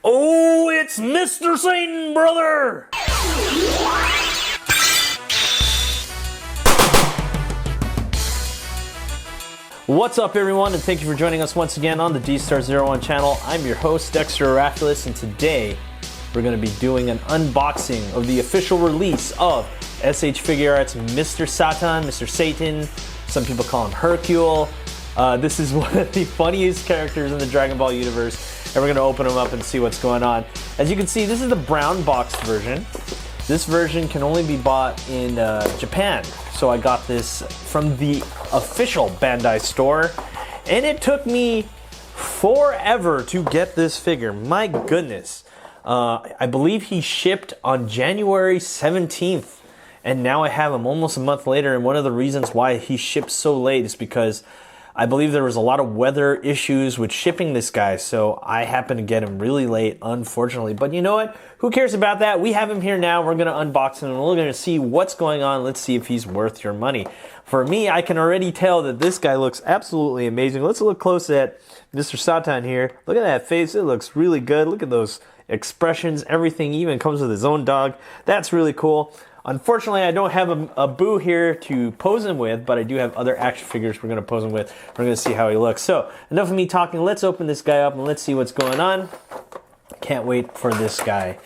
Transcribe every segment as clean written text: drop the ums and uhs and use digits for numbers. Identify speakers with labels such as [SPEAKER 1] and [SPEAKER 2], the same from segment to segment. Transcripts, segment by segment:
[SPEAKER 1] Oh, it's Mr. Satan, brother! What's up, everyone, and thank you for joining us once again on the D-Star01 channel. I'm your host, Dexter Arafiles, and today we're going to be doing an unboxing of the official release of SH Figuarts Mr. Satan, Mr. Satan. Some people call him Hercule. This is one of the funniest characters in the Dragon Ball universe, and we're going to open him up and see what's going on. As you can see, this is the brown boxed version. This version can only be bought in Japan, so I got this from the official Bandai store, and it took me forever to get this figure. My goodness. I believe he shipped on January 17th, and now I have him almost a month later, and one of the reasons why he shipped so late is because I believe there was a lot of weather issues with shipping this guy, so I happened to get him really late, unfortunately. But you know what? Who cares about that? We have him here now. We're going to unbox him, and we're going to see what's going on. Let's see if he's worth your money. For me, I can already tell that this guy looks absolutely amazing. Let's look close at Mr. Satan here. Look at that face. It looks really good. Look at those expressions. Everything even comes with his own dog. That's really cool. Unfortunately, I don't have a Boo here to pose him with, but I do have other action figures we're going to pose him with. We're going to see how he looks. So, enough of me talking. Let's open this guy up and let's see what's going on. Can't wait for this guy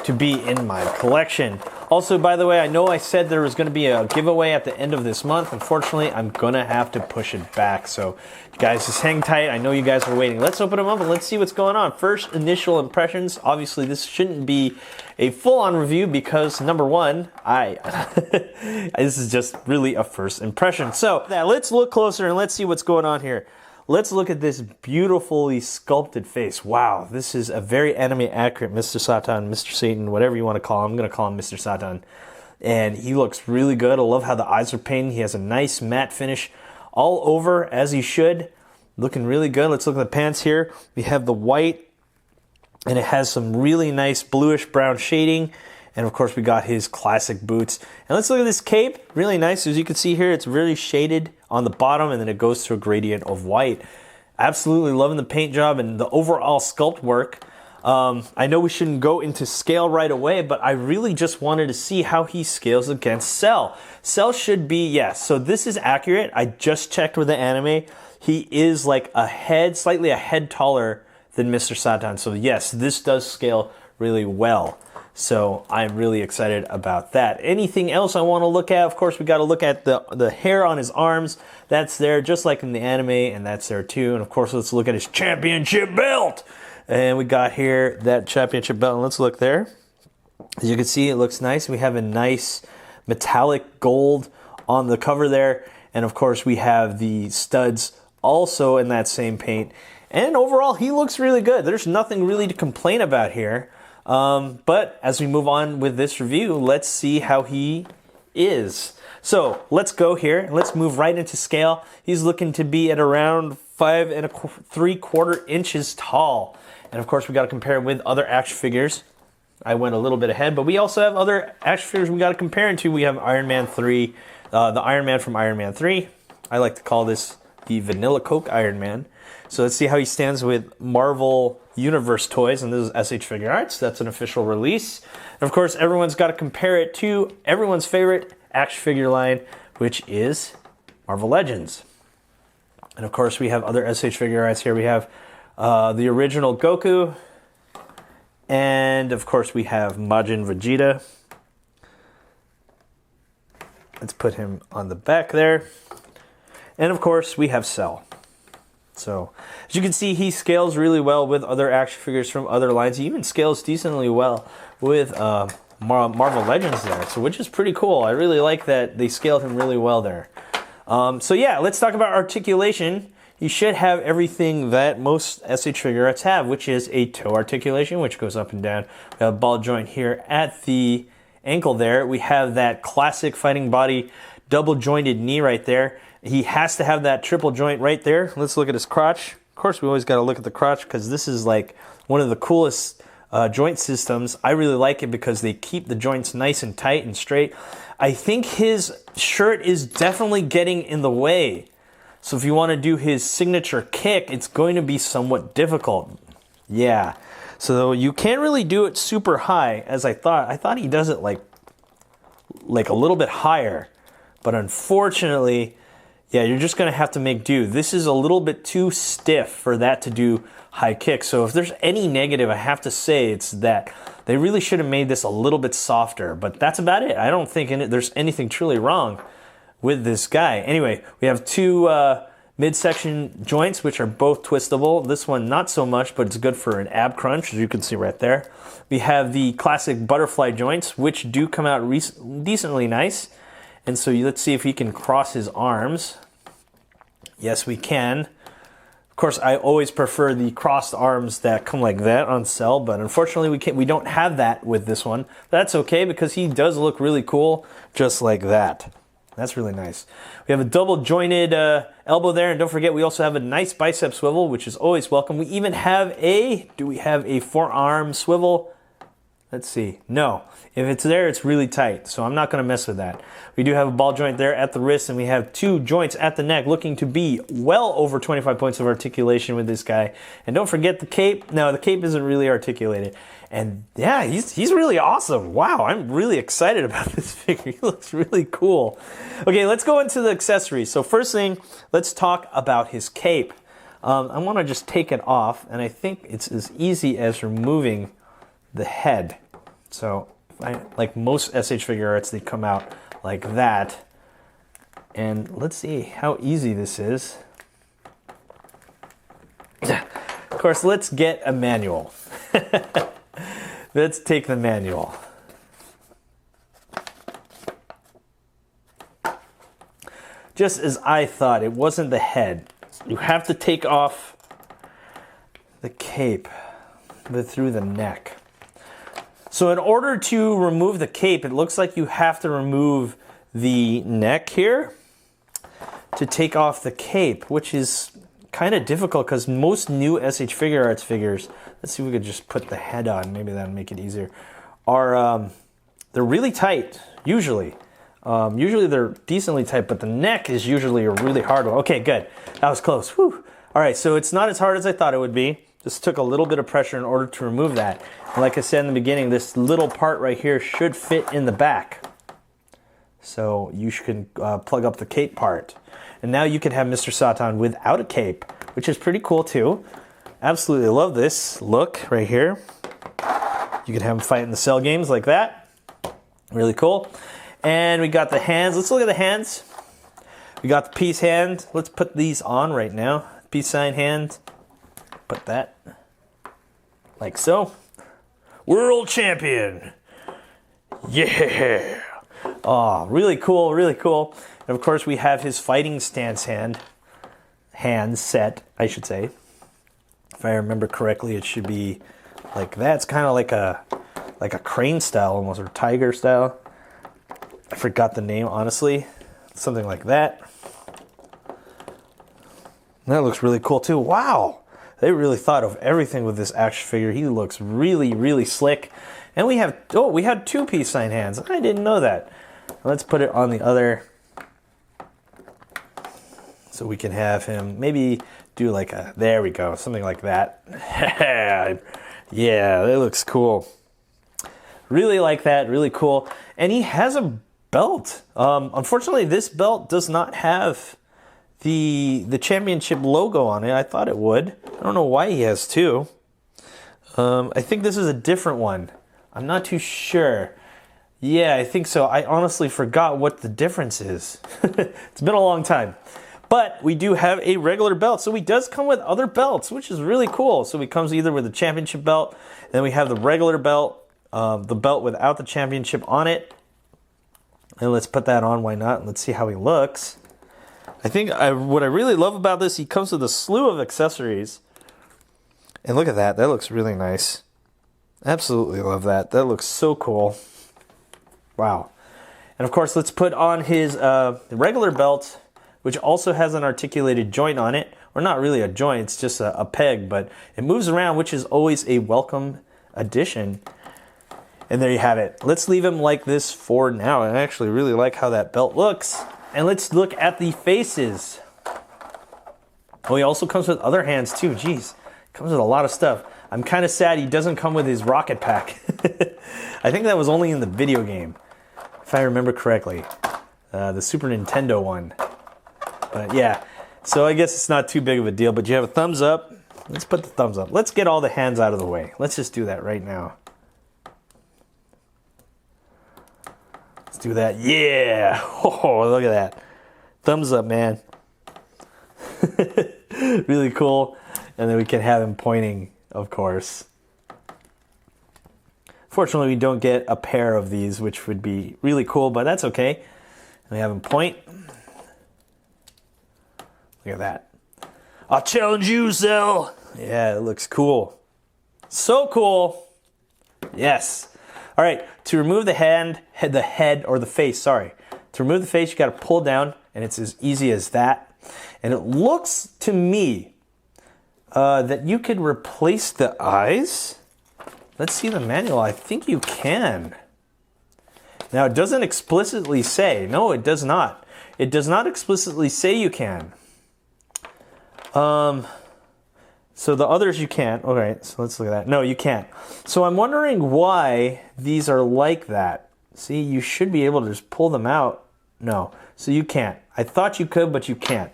[SPEAKER 1] to be in my collection. Also, by the way, I know I said there was going to be a giveaway at the end of this month. Unfortunately, I'm going to have to push it back. So, guys, just hang tight. I know you guys are waiting. Let's open them up and let's see what's going on. First, initial impressions. Obviously, this shouldn't be a full-on review because, number one, this is just really a first impression. So, now let's look closer and let's see what's going on here. Let's look at this beautifully sculpted face. Wow, this is a very anime-accurate Mr. Satan, Mr. Satan, whatever you want to call him. I'm going to call him Mr. Satan. And he looks really good. I love how the eyes are painted. He has a nice matte finish all over, as he should. Looking really good. Let's look at the pants here. We have the white, and it has some really nice bluish-brown shading. And, of course, we got his classic boots. And let's look at this cape. Really nice. As you can see here, it's really shaded on the bottom, and then it goes through a gradient of white. Absolutely loving the paint job and the overall sculpt work. I know we shouldn't go into scale right away, but I really just wanted to see how he scales against Cell. Cell should be, yes, so this is accurate. I just checked with the anime. He is like slightly a head taller than Mr. Satan. So yes, this does scale really well. So I'm really excited about that. Anything else I want to look at? Of course, we got to look at the hair on his arms. That's there just like in the anime, and that's there too. And of course, let's look at his championship belt. And we got here that championship belt. And let's look there. As you can see, it looks nice. We have a nice metallic gold on the cover there. And of course, we have the studs also in that same paint. And overall, he looks really good. There's nothing really to complain about here. But as we move on with this review, let's see how he is. So let's go here and let's move right into scale. He's looking to be at around 5 3/4 inches tall. And of course, we got to compare it with other action figures. I went a little bit ahead, but we also have other action figures we got to compare it to. We have Iron Man 3, the Iron Man from Iron Man 3. I like to call this the Vanilla Coke Iron Man. So let's see how he stands with Marvel Universe toys, and this is SH Figuarts. That's an official release. And of course, everyone's got to compare it to everyone's favorite action figure line, which is Marvel Legends. And of course, we have other SH Figuarts here. We have the original Goku, and of course, we have Majin Vegeta. Let's put him on the back there. And of course, we have Cell. So, as you can see, he scales really well with other action figures from other lines. He even scales decently well with Marvel Legends there, so which is pretty cool. I really like that they scaled him really well there. So yeah, let's talk about articulation. He should have everything that most SH Figuarts have, which is a toe articulation, which goes up and down. We have a ball joint here at the ankle there. We have that classic fighting body double jointed knee right there. He has to have that triple joint right there. Let's look at his crotch. Of course, we always got to look at the crotch because this is like one of the coolest joint systems. I really like it because they keep the joints nice and tight and straight. I think his shirt is definitely getting in the way. So if you want to do his signature kick, it's going to be somewhat difficult. Yeah. So you can't really do it super high as I thought. I thought he does it like a little bit higher, but unfortunately, yeah, you're just gonna have to make do. This is a little bit too stiff for that to do high kick. So if there's any negative, I have to say it's that they really should have made this a little bit softer, but that's about it. I don't think there's anything truly wrong with this guy. Anyway, we have two midsection joints, which are both twistable. This one, not so much, but it's good for an ab crunch, as you can see right there. We have the classic butterfly joints, which do come out decently nice. And so let's see if he can cross his arms. Yes, we can. Of course, I always prefer the crossed arms that come like that on Cell, but unfortunately we don't have that with this one. That's okay because he does look really cool just like that. That's really nice. We have a double jointed elbow there, and don't forget we also have a nice bicep swivel, which is always welcome. We even have do we have a forearm swivel? Let's see. No. If it's there, it's really tight, so I'm not going to mess with that. We do have a ball joint there at the wrist, and we have two joints at the neck, looking to be well over 25 points of articulation with this guy. And don't forget the cape. No, the cape isn't really articulated. And yeah, he's really awesome. Wow, I'm really excited about this figure. He looks really cool. Okay, let's go into the accessories. So first thing, let's talk about his cape. I want to just take it off, and I think it's as easy as removing the head. So like most SH Figuarts, they come out like that. And let's see how easy this is. Of course, let's get a manual. Let's take the manual. Just as I thought, it wasn't the head. You have to take off the cape, but through the neck. So in order to remove the cape, it looks like you have to remove the neck here to take off the cape, which is kind of difficult because most new SH Figuarts figures, let's see if we could just put the head on, maybe that'll make it easier, are they're really tight, usually. Usually they're decently tight, but the neck is usually a really hard one. Okay, good. That was close. Whew. All right, so it's not as hard as I thought it would be. Just took a little bit of pressure in order to remove that. And like I said in the beginning, this little part right here should fit in the back. So you can plug up the cape part. And now you can have Mr. Satan without a cape, which is pretty cool too. Absolutely love this look right here. You can have him fight in the Cell games like that. Really cool. And we got the hands. Let's look at the hands. We got the peace hand. Let's put these on right now. Peace sign hand. Put that like so. World champion. Yeah. Oh, really cool, really cool. And of course we have his fighting stance hand set, I should say. If I remember correctly, it should be like that. It's kind of like a crane style almost, or tiger style. I forgot the name, honestly. Something like that. That looks really cool too. Wow. They really thought of everything with this action figure. He looks really, really slick. And we had two peace sign hands. I didn't know that. Let's put it on the other. So we can have him maybe do like there we go, something like that. Yeah, that looks cool. Really like that, really cool. And he has a belt. Unfortunately, this belt does not have the championship logo on it. I thought it would. I don't know why he has two. I think this is a different one. I'm not too sure. Yeah, I think so. I honestly forgot what the difference is. It's been a long time. But we do have a regular belt. So he does come with other belts, which is really cool. So he comes either with a championship belt, and then we have the regular belt, the belt without the championship on it. And let's put that on, why not? Let's see how he looks. I think what I really love about this, he comes with a slew of accessories. And look at that, that looks really nice. Absolutely love that. That looks so cool. Wow. And of course, let's put on his regular belt, which also has an articulated joint on it. Or not really a joint, it's just a peg, but it moves around, which is always a welcome addition. And there you have it. Let's leave him like this for now. I actually really like how that belt looks. And let's look at the faces. Oh, he also comes with other hands too. Jeez, comes with a lot of stuff. I'm kind of sad he doesn't come with his rocket pack. I think that was only in the video game, if I remember correctly. The Super Nintendo one. But yeah, so I guess it's not too big of a deal, but you have a thumbs up. Let's put the thumbs up. Let's get all the hands out of the way. Let's just do that right now. Let's do that. Yeah! Oh, look at that. Thumbs up, man. Really cool. And then we can have him pointing, of course. Fortunately, we don't get a pair of these, which would be really cool, but that's okay. And we have him point. Look at that. I'll challenge you, Zell. Yeah, it looks cool. So cool. Yes. All right, to remove the head or the face, sorry. To remove the face, you got to pull down, and it's as easy as that. And it looks to me that you could replace the eyes. Let's see the manual. I think you can. Now, it doesn't explicitly say. No, it does not. It does not explicitly say you can. So the others you can't. Okay, so let's look at that. No, you can't. So I'm wondering why these are like that. See, you should be able to just pull them out. No, so you can't. I thought you could, but you can't.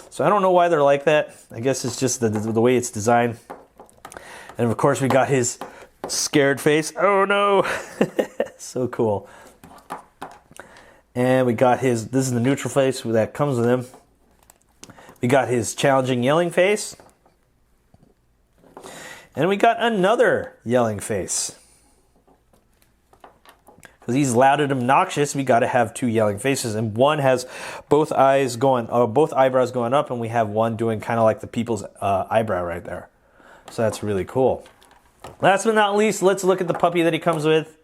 [SPEAKER 1] So I don't know why they're like that. I guess it's just the way it's designed. And of course we got his scared face. Oh no. So cool. And we got his, this is the neutral face that comes with him. We got his challenging yelling face. And we got another yelling face. Because he's loud and obnoxious, we got to have two yelling faces. And one has both eyebrows going up, and we have one doing kind of like the people's eyebrow right there. So that's really cool. Last but not least, let's look at the puppy that he comes with.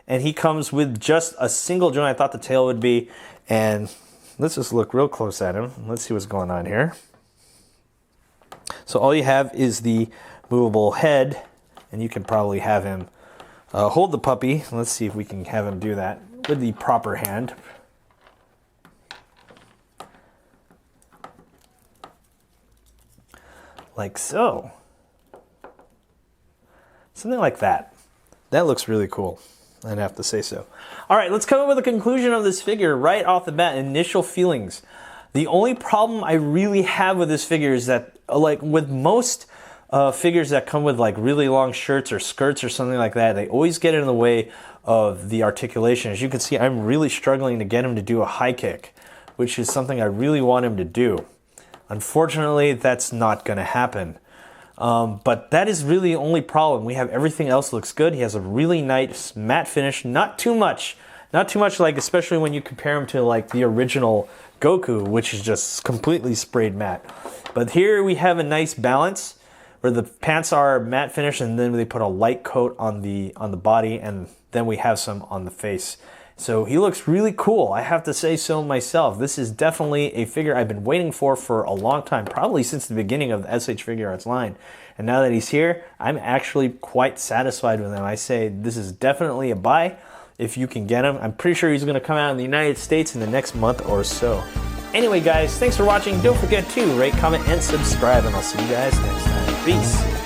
[SPEAKER 1] And he comes with just a single joint. I thought the tail would be. And let's just look real close at him. Let's see what's going on here. So all you have is the movable head, and you can probably have him hold the puppy. Let's see if we can have him do that with the proper hand. Like so. Something like that. That looks really cool. I'd have to say so. All right, let's come up with a conclusion of this figure right off the bat. Initial feelings. The only problem I really have with this figure is that, like with most figures that come with like really long shirts or skirts or something like that, they always get in the way of the articulation. As you can see, I'm really struggling to get him to do a high kick, which is something I really want him to do. Unfortunately, that's not going to happen. But that is really the only problem. We have everything else looks good. He has a really nice matte finish. Not too much, like especially when you compare him to like the original Goku, which is just completely sprayed matte. But here we have a nice balance where the pants are matte finish, and then they put a light coat on the body, and then we have some on the face. So he looks really cool. I have to say so myself. This is definitely a figure I've been waiting for a long time, probably since the beginning of the SH Figuarts line. And now that he's here, I'm actually quite satisfied with him. I say this is definitely a buy if you can get him. I'm pretty sure he's going to come out in the United States in the next month or so. Anyway, guys, thanks for watching. Don't forget to rate, comment, and subscribe, and I'll see you guys next time. Peace.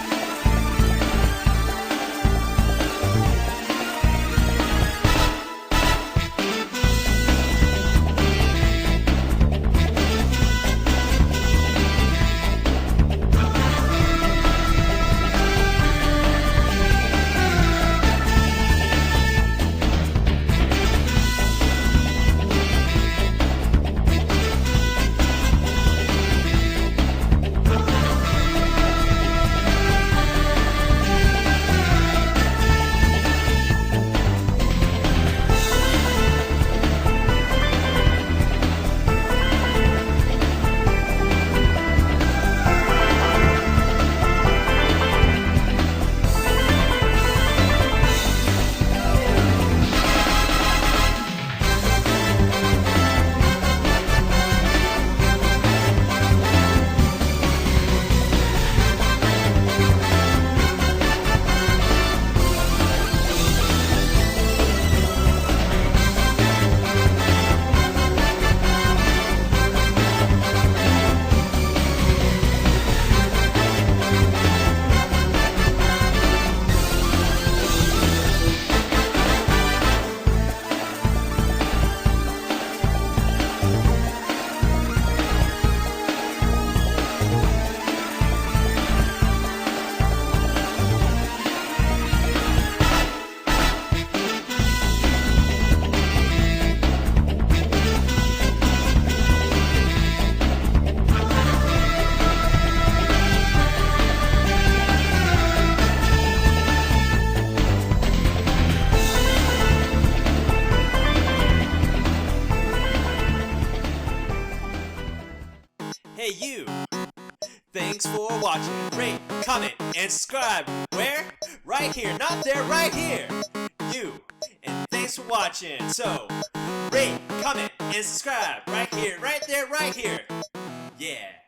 [SPEAKER 2] watching. Rate, comment, and subscribe. Where? Right here. Not there, right here. You. And thanks for watching. So, rate, comment, and subscribe. Right here, right there, right here. Yeah.